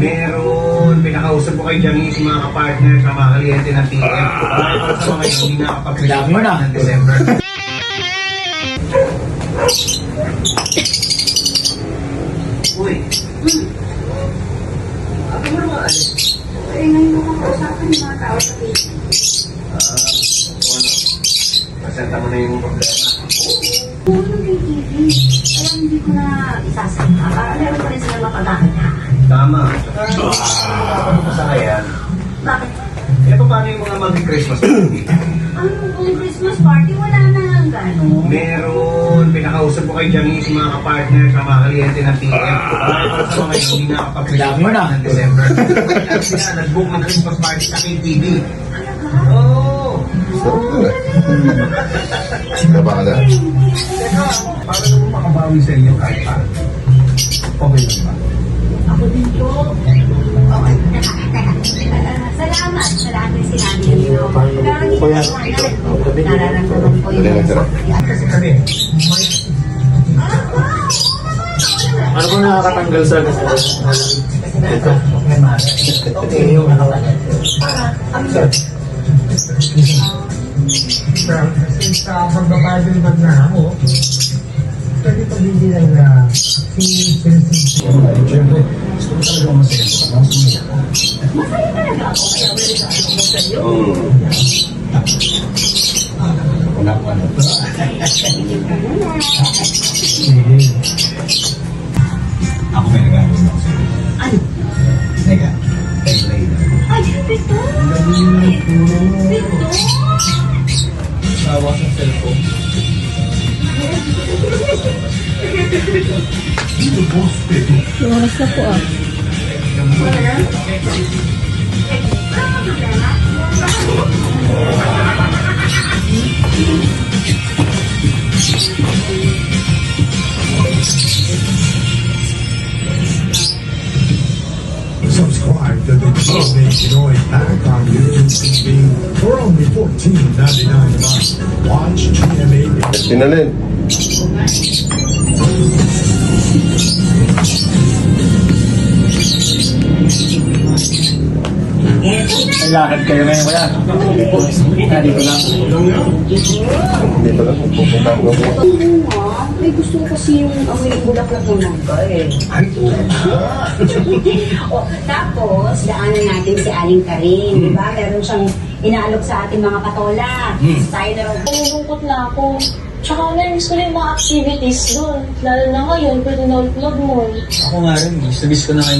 Meron. Pinakausap ko kay Janice, mga kapartner sa mga kliyente ng TF. Para sa mga hindi nakapag-Christmas party ng December. Uy. Ako mo naman alis. Ay, ngayon mo kakausapin yung mga tao sa TV. Masenta mo na yung problema. Puro ng TV. Kaya hindi ko na isasama. Para meron pa rin sila mapagkakataan. Tama. Ano pa sa kaya? Bakit? Eh, paano yung mga mag-Christmas party? Ang Christmas party, wala na lang gano'n. Meron. Pinakausap ko kay Janice, mga kapartner sa mga kliyente ng TF. Para sa mga hindi nakapag-Christmas party ng December. Kaya sila nag-book ng Christmas party sa KTV. Oo. Baka na. Teka, paano naman makabawi sa inyo kahit pa? Okay lang ba? Ako din po. Okay. Salamat. Salamat yung sinabi niyo. Pero hindi ko nararamdaman ko yung Kasi kami, Ano po nakakatanggal sa gusto? ito. Okay, yung ano. Since magbabago yung na ako, pwede pag hindi lang na siyempre, gusto ko talaga masaya. masaya talaga ako. Kaya wala sa ako sa'yo. Wala ko ano. Ako may nagagawin ako sa'yo. Ano? Teka, play na. Ay, pito! Pito! Sawa sa cellphone. Oras na po ah. Wala problema. Subscribe to the Disney Joy Pack on YouTube TV for only $14.99 a month. Watch GMA. Sinalin. May lakad kayo ngayon kaya? Dito lang. Dito lang. Pupunta ko. Ay, gusto ko kasi yung amoy ng bulaklak ng mangga eh. Ay, O, tapos, daanan natin si Aling Karin, di ba? Meron siyang inaalok sa ating mga patola. Tayo na raw. Nalulungkot na ako. Tsaka na-miss ko na yung mga activities doon. Lalo na ngayon, pwede na ulit mag-mall. Ako nga rin, miss ko na kay